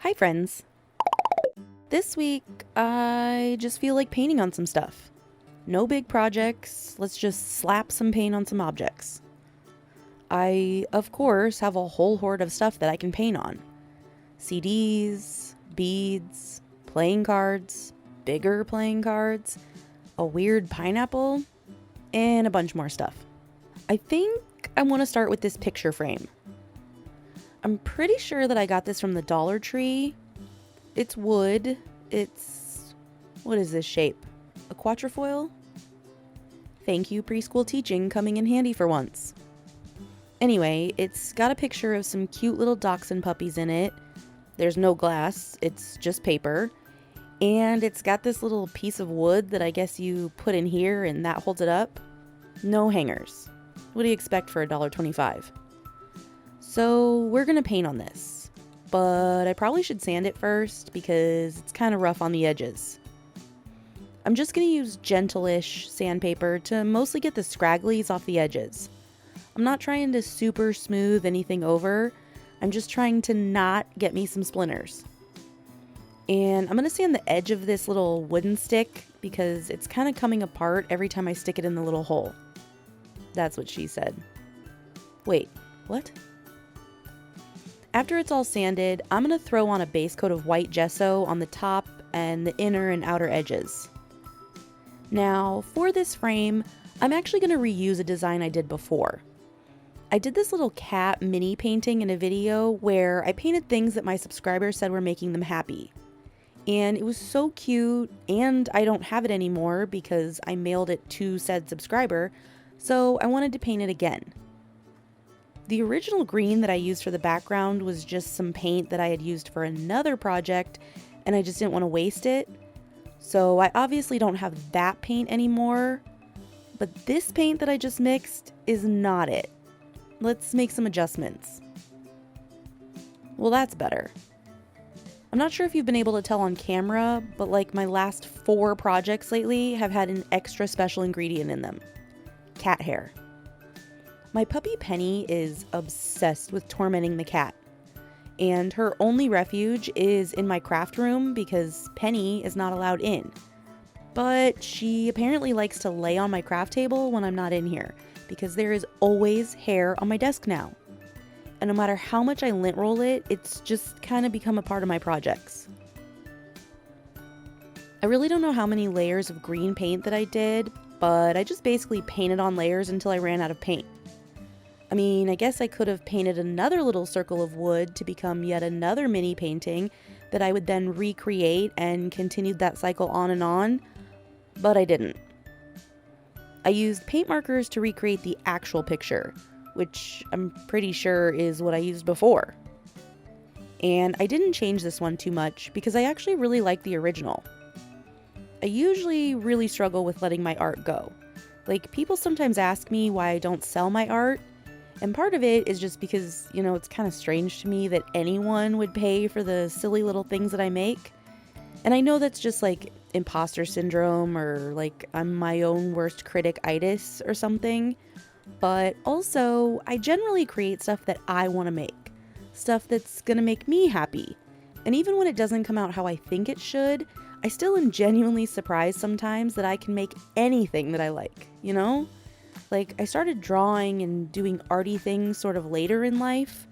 Hi friends! This week, I just feel like painting on some stuff. No big projects, let's just slap some paint on some objects. I, of course, have a whole hoard of stuff that I can paint on. CDs, beads, playing cards, bigger playing cards, a weird pineapple, and a bunch more stuff. I think I want to start with this picture frame. I'm pretty sure that I got this from the Dollar Tree. It's wood. What is this shape? A quatrefoil? Thank you, preschool teaching, coming in handy for once. Anyway, it's got a picture of some cute little dachshund puppies in it. There's no glass, it's just paper. And it's got this little piece of wood that I guess you put in here and that holds it up. No hangers. What do you expect for $1.25? So we're gonna paint on this, but I probably should sand it first because it's kind of rough on the edges. I'm just gonna use gentle-ish sandpaper to mostly get the scragglies off the edges. I'm not trying to super smooth anything over, I'm just trying to not get me some splinters. And I'm gonna sand the edge of this little wooden stick because it's kind of coming apart every time I stick it in the little hole. That's what she said. Wait, what? After it's all sanded, I'm going to throw on a base coat of white gesso on the top and the inner and outer edges. Now, for this frame, I'm actually going to reuse a design I did before. I did this little cat mini painting in a video where I painted things that my subscribers said were making them happy. And it was so cute, and I don't have it anymore because I mailed it to said subscriber, so I wanted to paint it again. The original green that I used for the background was just some paint that I had used for another project, and I just didn't want to waste it. So I obviously don't have that paint anymore, but this paint that I just mixed is not it. Let's make some adjustments. Well, that's better. I'm not sure if you've been able to tell on camera, but like my last 4 projects lately have had an extra special ingredient in them. Cat hair. My puppy Penny is obsessed with tormenting the cat, and her only refuge is in my craft room because Penny is not allowed in. But she apparently likes to lay on my craft table when I'm not in here because there is always hair on my desk now. And no matter how much I lint roll it, it's just kind of become a part of my projects. I really don't know how many layers of green paint that I did, but I just basically painted on layers until I ran out of paint. I mean, I guess I could have painted another little circle of wood to become yet another mini painting that I would then recreate and continued that cycle on, but I didn't. I used paint markers to recreate the actual picture, which I'm pretty sure is what I used before. And I didn't change this one too much because I actually really like the original. I usually really struggle with letting my art go. Like, people sometimes ask me why I don't sell my art. And part of it is just because, it's kind of strange to me that anyone would pay for the silly little things that I make. And I know that's just like imposter syndrome or like I'm my own worst critic-itis or something. But also, I generally create stuff that I want to make. Stuff that's going to make me happy. And even when it doesn't come out how I think it should, I still am genuinely surprised sometimes that I can make anything that I like, Like, I started drawing and doing arty things sort of later in life.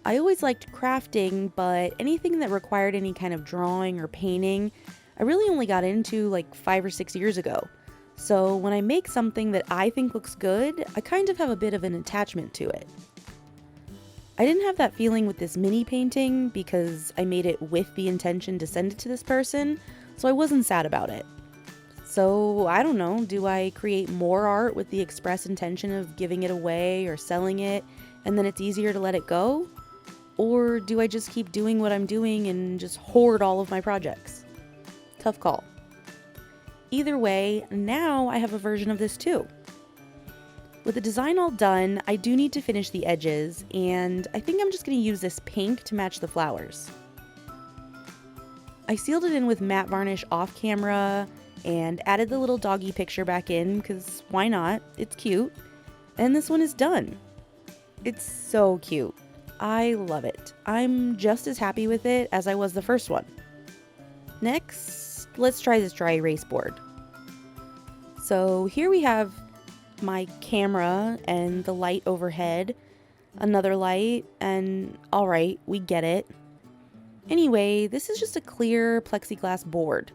I always liked crafting, but anything that required any kind of drawing or painting, I really only got into like 5 or 6 years ago. So when I make something that I think looks good, I kind of have a bit of an attachment to it. I didn't have that feeling with this mini painting because I made it with the intention to send it to this person, so I wasn't sad about it. So, I don't know, do I create more art with the express intention of giving it away or selling it, and then it's easier to let it go? Or do I just keep doing what I'm doing and just hoard all of my projects? Tough call. Either way, now I have a version of this too. With the design all done, I do need to finish the edges, and I think I'm just going to use this pink to match the flowers. I sealed it in with matte varnish off camera, and added the little doggy picture back in because why not? It's cute. And this one is done. It's so cute. I love it. I'm just as happy with it as I was the first one. Next, let's try this dry erase board. So here we have my camera and the light overhead, another light, and alright, we get it. Anyway, this is just a clear plexiglass board.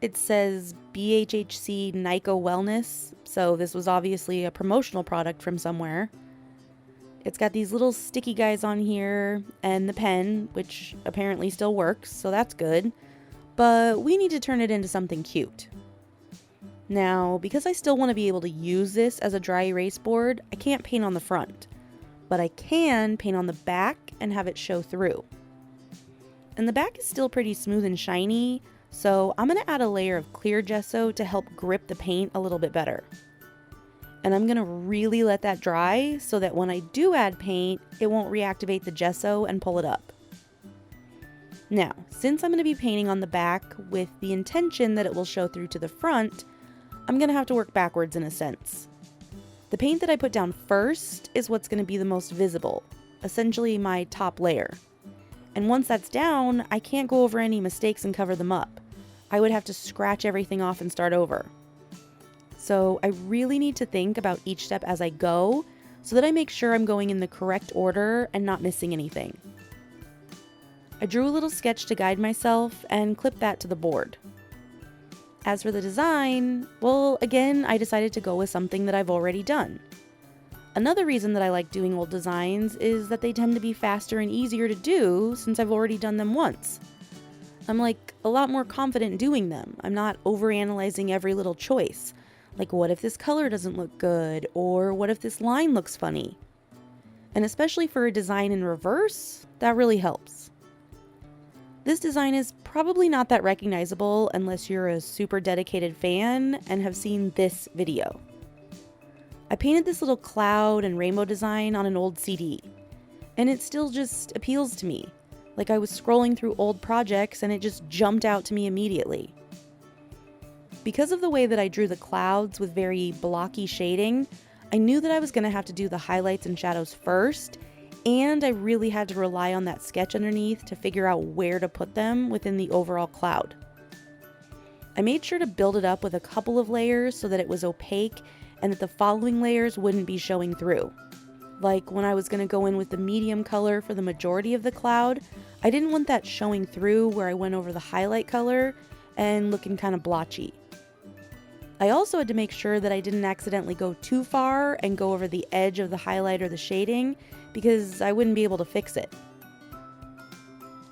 It says BHHC Nyko Wellness, so this was obviously a promotional product from somewhere. It's got these little sticky guys on here, and the pen, which apparently still works, so that's good. But we need to turn it into something cute. Now, because I still want to be able to use this as a dry erase board, I can't paint on the front. But I can paint on the back and have it show through. And the back is still pretty smooth and shiny, so I'm going to add a layer of clear gesso to help grip the paint a little bit better. And I'm going to really let that dry so that when I do add paint, it won't reactivate the gesso and pull it up. Now, since I'm going to be painting on the back with the intention that it will show through to the front, I'm going to have to work backwards in a sense. The paint that I put down first is what's going to be the most visible, essentially my top layer. And once that's down, I can't go over any mistakes and cover them up. I would have to scratch everything off and start over. So I really need to think about each step as I go so that I make sure I'm going in the correct order and not missing anything. I drew a little sketch to guide myself and clipped that to the board. As for the design, well, again, I decided to go with something that I've already done. Another reason that I like doing old designs is that they tend to be faster and easier to do since I've already done them once. I'm like a lot more confident doing them. I'm not overanalyzing every little choice. Like, what if this color doesn't look good? Or what if this line looks funny? And especially for a design in reverse, that really helps. This design is probably not that recognizable unless you're a super dedicated fan and have seen this video. I painted this little cloud and rainbow design on an old CD, and it still just appeals to me. Like I was scrolling through old projects and it just jumped out to me immediately. Because of the way that I drew the clouds with very blocky shading, I knew that I was going to have to do the highlights and shadows first, and I really had to rely on that sketch underneath to figure out where to put them within the overall cloud. I made sure to build it up with a couple of layers so that it was opaque and that the following layers wouldn't be showing through. Like when I was going to go in with the medium color for the majority of the cloud, I didn't want that showing through where I went over the highlight color and looking kind of blotchy. I also had to make sure that I didn't accidentally go too far and go over the edge of the highlight or the shading because I wouldn't be able to fix it.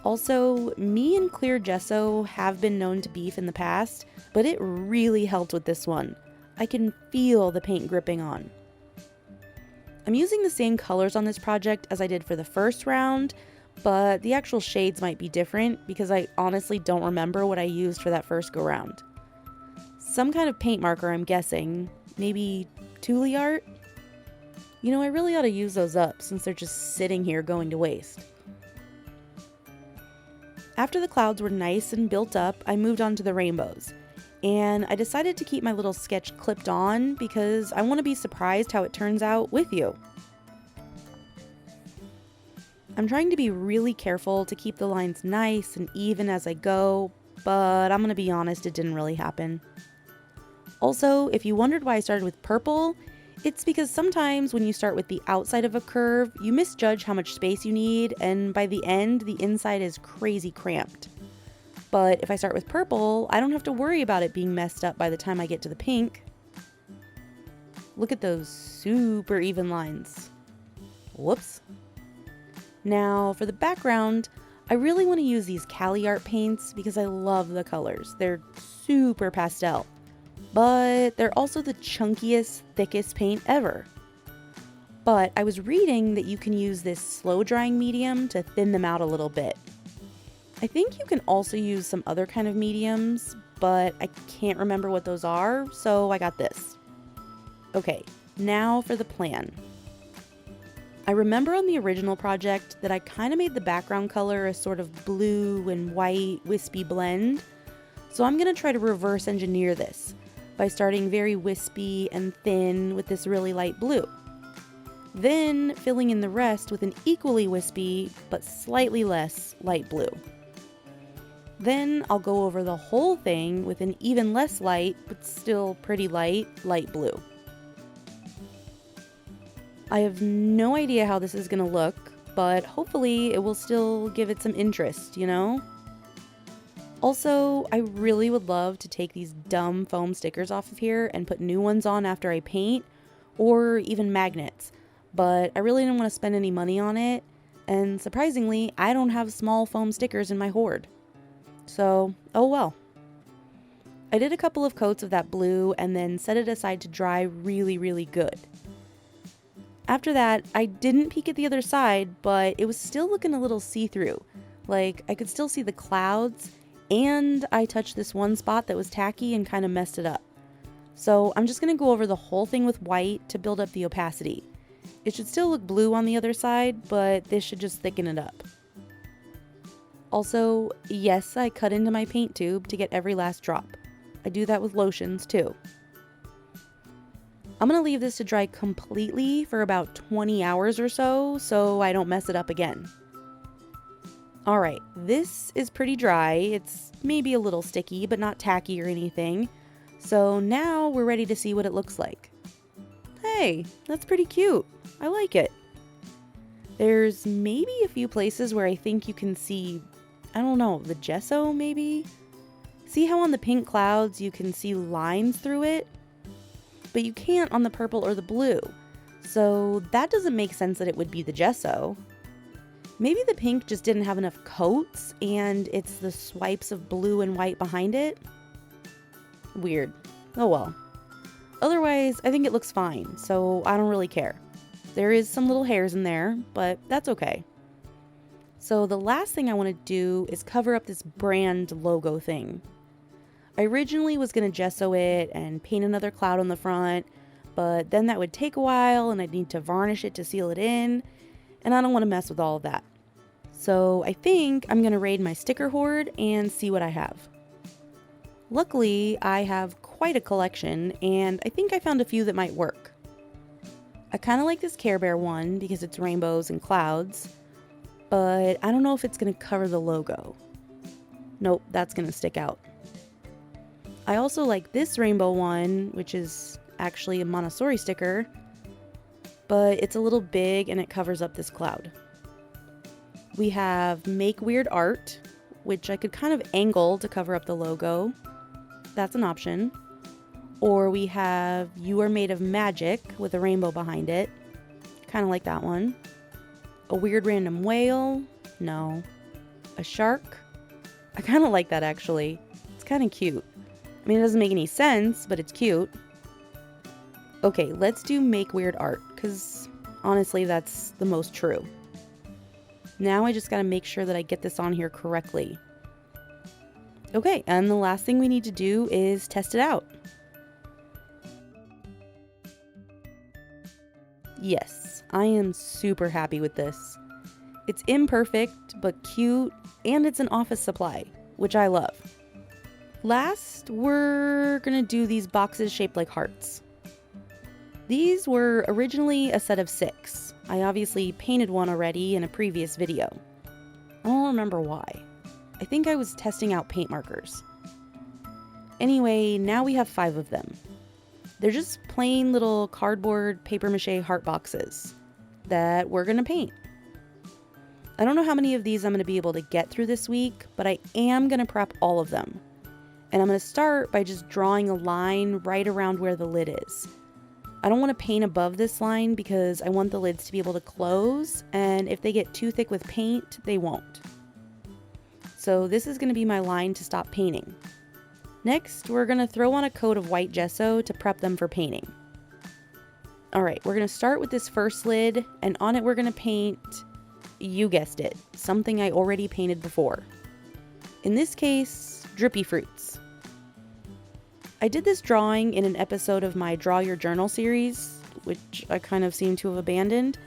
Also, me and clear gesso have been known to beef in the past, but it really helped with this one. I can feel the paint gripping on. I'm using the same colors on this project as I did for the first round, but the actual shades might be different because I honestly don't remember what I used for that first go round. Some kind of paint marker, I'm guessing. Maybe Thule art? You know, I really ought to use those up since they're just sitting here going to waste. After the clouds were nice and built up, I moved on to the rainbows. And I decided to keep my little sketch clipped on because I want to be surprised how it turns out with you. I'm trying to be really careful to keep the lines nice and even as I go, but I'm going to be honest, it didn't really happen. Also, if you wondered why I started with purple, it's because sometimes when you start with the outside of a curve, you misjudge how much space you need, and by the end, the inside is crazy cramped. But if I start with purple, I don't have to worry about it being messed up by the time I get to the pink. Look at those super even lines. Whoops. Now, for the background, I really want to use these Cali Art paints because I love the colors. They're super pastel. But they're also the chunkiest, thickest paint ever. But I was reading that you can use this slow drying medium to thin them out a little bit. I think you can also use some other kind of mediums, but I can't remember what those are, so I got this. Okay, now for the plan. I remember on the original project that I kind of made the background color a sort of blue and white wispy blend, so I'm going to try to reverse engineer this by starting very wispy and thin with this really light blue. then filling in the rest with an equally wispy but slightly less light blue. Then I'll go over the whole thing with an even less light, but still pretty light blue. I have no idea how this is going to look, but hopefully it will still give it some interest, you know? Also, I really would love to take these dumb foam stickers off of here and put new ones on after I paint, or even magnets, but I really didn't want to spend any money on it, and surprisingly, I don't have small foam stickers in my hoard. So, oh well. I did a couple of coats of that blue and then set it aside to dry really good. After that, I didn't peek at the other side, but it was still looking a little see-through. Like, I could still see the clouds, and I touched this one spot that was tacky and kind of messed it up. So I'm just going to go over the whole thing with white to build up the opacity. It should still look blue on the other side, but this should just thicken it up. Also, yes, I cut into my paint tube to get every last drop. I do that with lotions too. I'm going to leave this to dry completely for about 20 hours or so I don't mess it up again. Alright, this is pretty dry. It's maybe a little sticky, but not tacky or anything. So now we're ready to see what it looks like. Hey, that's pretty cute. I like it. There's maybe a few places where I think you can see, I don't know, the gesso maybe? See how on the pink clouds you can see lines through it? But you can't on the purple or the blue. So that doesn't make sense that it would be the gesso. Maybe the pink just didn't have enough coats and it's the swipes of blue and white behind it? Weird. Oh well. Otherwise, I think it looks fine, so I don't really care. There is some little hairs in there, but that's okay. So the last thing I want to do is cover up this brand logo thing. I originally was going to gesso it and paint another cloud on the front, but then that would take a while and I'd need to varnish it to seal it in, and I don't want to mess with all of that. So I think I'm going to raid my sticker hoard and see what I have. Luckily, I have quite a collection, and I think I found a few that might work. I kind of like this Care Bear one because it's rainbows and clouds, but I don't know if it's going to cover the logo. Nope, that's going to stick out. I also like this rainbow one, which is actually a Montessori sticker, but it's a little big and it covers up this cloud. We have Make Weird Art, which I could kind of angle to cover up the logo. That's an option. Or we have You Are Made of Magic with a rainbow behind it. Kind of like that one. A weird random whale. No. A shark. I kind of like that actually. It's kind of cute. I mean, it doesn't make any sense, but it's cute. Okay, let's do Make Weird Art, because honestly, that's the most true. Now I just gotta make sure that I get this on here correctly. Okay, and the last thing we need to do is test it out. Yes, I am super happy with this. It's imperfect, but cute, and it's an office supply, which I love. Last, we're gonna do these boxes shaped like hearts. These were originally a set of 6. I obviously painted one already in a previous video. I don't remember why. I think I was testing out paint markers. Anyway, now we have 5 of them. They're just plain little cardboard paper mache heart boxes that we're gonna paint. I don't know how many of these I'm gonna be able to get through this week, but I am gonna prep all of them. And I'm gonna start by just drawing a line right around where the lid is. I don't want to paint above this line because I want the lids to be able to close, and if they get too thick with paint, they won't. So this is going to be my line to stop painting. Next, we're going to throw on a coat of white gesso to prep them for painting. Alright, we're going to start with this first lid, and on it we're going to paint, you guessed it, something I already painted before. In this case, drippy fruits. I did this drawing in an episode of my Draw Your Journal series, which I kind of seem to have abandoned,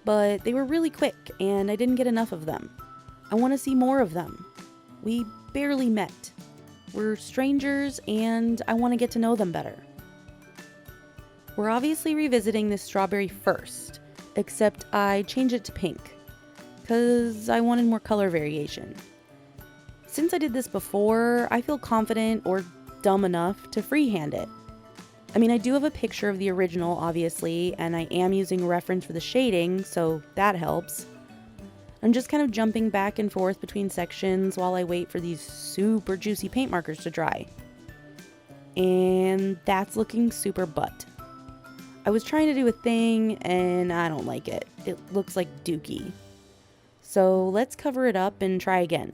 but they were really quick and I didn't get enough of them. I want to see more of them. We barely met. We're strangers and I want to get to know them better. We're obviously revisiting this strawberry first, except I changed it to pink, because I wanted more color variation. Since I did this before, I feel confident or dumb enough to freehand it. I mean, I do have a picture of the original, obviously, and I am using a reference for the shading, so that helps. I'm just kind of jumping back and forth between sections while I wait for these super juicy paint markers to dry. And that's looking super butt. I was trying to do a thing, and I don't like it. It looks like dookie. So let's cover it up and try again.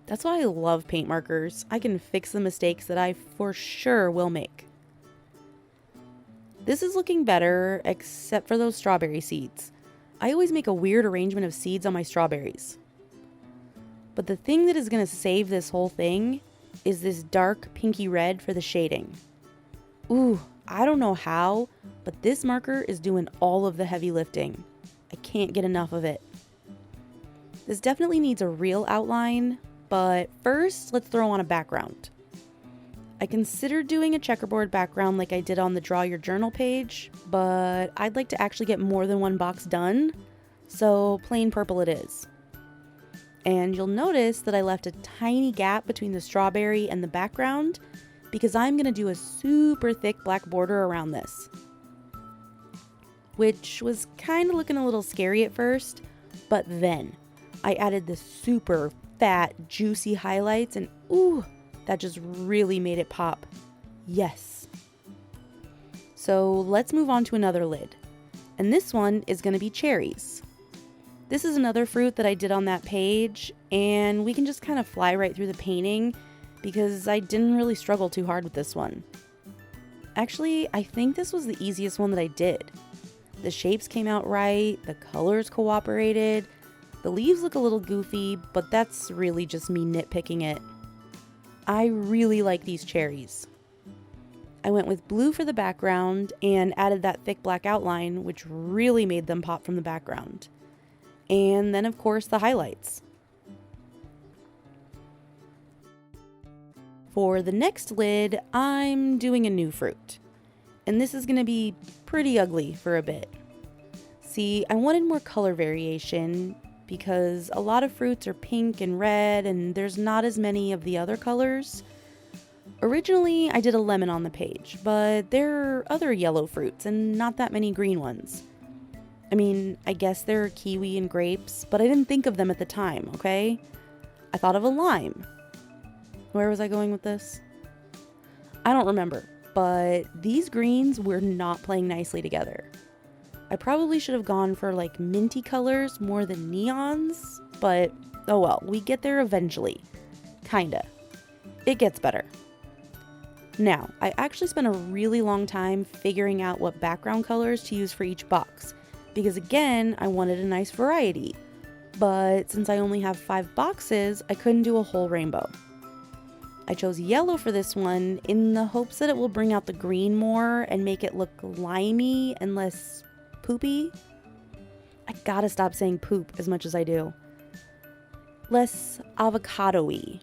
That's why I love paint markers. I can fix the mistakes that I for sure will make. This is looking better, except for those strawberry seeds. I always make a weird arrangement of seeds on my strawberries. But the thing that is going to save this whole thing is this dark pinky red for the shading. Ooh, I don't know how, but this marker is doing all of the heavy lifting. I can't get enough of it. This definitely needs a real outline, but first let's throw on a background. I considered doing a checkerboard background like I did on the Draw Your Journal page, but I'd like to actually get more than one box done, so plain purple it is. And you'll notice that I left a tiny gap between the strawberry and the background because I'm going to do a super thick black border around this. Which was kind of looking a little scary at first, but then I added the super fat, juicy highlights and ooh, that just really made it pop. Yes. So let's move on to another lid. And this one is going to be cherries. This is another fruit that I did on that page, and we can just kind of fly right through the painting because I didn't really struggle too hard with this one. Actually, I think this was the easiest one that I did. The shapes came out right, the colors cooperated, the leaves look a little goofy, but that's really just me nitpicking it. I really like these cherries. I went with blue for the background and added that thick black outline, which really made them pop from the background. And then, of course, the highlights. For the next lid, I'm doing a new fruit. And this is going to be pretty ugly for a bit. See, I wanted more color variation because a lot of fruits are pink and red and there's not as many of the other colors. Originally, I did a lemon on the page, but there are other yellow fruits and not that many green ones. I mean, I guess there are kiwi and grapes, but I didn't think of them at the time, okay? I thought of a lime. Where was I going with this? I don't remember, but these greens were not playing nicely together. I probably should have gone for like minty colors more than neons, but oh well, we get there eventually. Kinda. It gets better. Now, I actually spent a really long time figuring out what background colors to use for each box, because again, I wanted a nice variety. But since I only have 5 boxes, I couldn't do a whole rainbow. I chose yellow for this one in the hopes that it will bring out the green more and make it look limey and less poopy. I gotta stop saying poop as much as I do. Less avocado-y.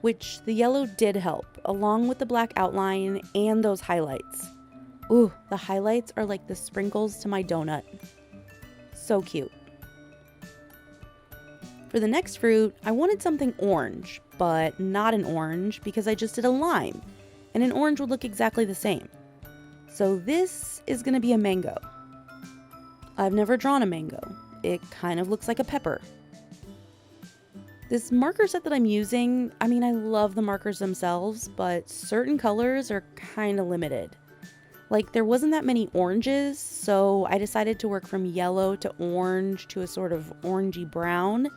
Which the yellow did help, along with the black outline and those highlights. Ooh, the highlights are like the sprinkles to my donut. So cute. For the next fruit, I wanted something orange, but not an orange because I just did a lime, and an orange would look exactly the same. So this is going to be a mango. I've never drawn a mango. It kind of looks like a pepper. This marker set that I'm using, I mean, I love the markers themselves, but certain colors are kind of limited. Like, there wasn't that many oranges, so I decided to work from yellow to orange to a sort of orangey brown.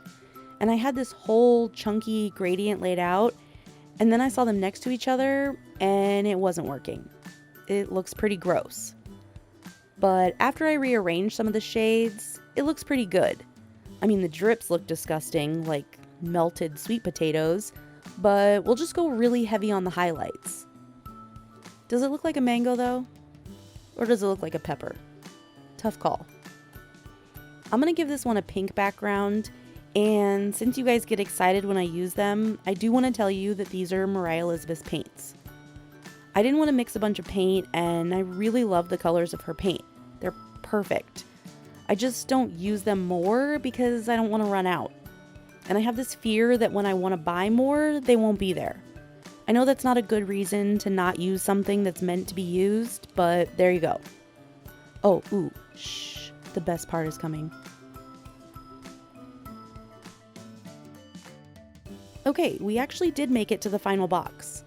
And I had this whole chunky gradient laid out, and then I saw them next to each other, and it wasn't working. It looks pretty gross. But after I rearranged some of the shades, it looks pretty good. I mean, the drips look disgusting, like melted sweet potatoes, but we'll just go really heavy on the highlights. Does it look like a mango, though? Or does it look like a pepper? Tough call. I'm going to give this one a pink background, and since you guys get excited when I use them, I do want to tell you that these are Mariah Elizabeth's paints. I didn't want to mix a bunch of paint, and I really love the colors of her paint. They're perfect. I just don't use them more because I don't want to run out. And I have this fear that when I want to buy more, they won't be there. I know that's not a good reason to not use something that's meant to be used, but there you go. Oh, ooh, shh, the best part is coming. Okay, we actually did make it to the final box.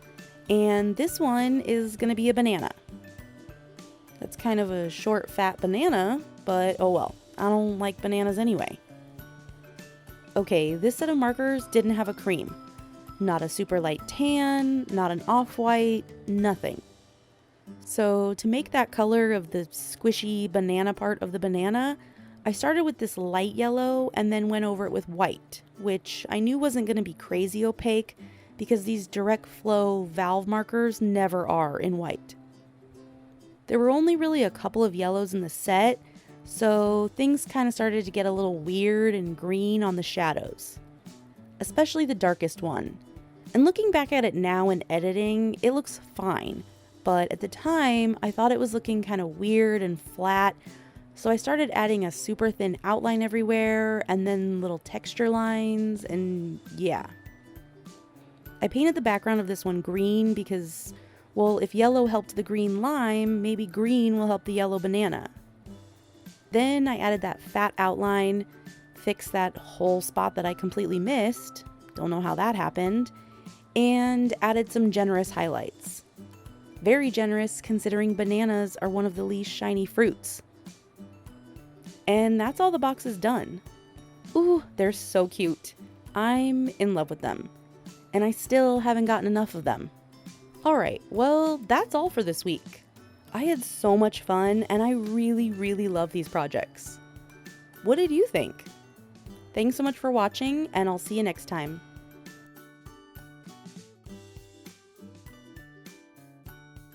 And this one is gonna be a banana. That's kind of a short, fat banana, but oh well, I don't like bananas anyway. Okay, this set of markers didn't have a cream. Not a super light tan, not an off-white, nothing. So to make that color of the squishy banana part of the banana, I started with this light yellow and then went over it with white, which I knew wasn't going to be crazy opaque because these direct flow valve markers never are in white. There were only really a couple of yellows in the set, so things kind of started to get a little weird and green on the shadows, especially the darkest one. And looking back at it now in editing, it looks fine, but at the time I thought it was looking kind of weird and flat, so I started adding a super thin outline everywhere and then little texture lines, and yeah. I painted the background of this one green because, well, if yellow helped the green lime, maybe green will help the yellow banana. Then I added that fat outline, fixed that whole spot that I completely missed, don't know how that happened, and added some generous highlights. Very generous considering bananas are one of the least shiny fruits. And that's all the box is done. Ooh, they're so cute. I'm in love with them. And I still haven't gotten enough of them. Alright, well, that's all for this week. I had so much fun and I really, really love these projects. What did you think? Thanks so much for watching, and I'll see you next time.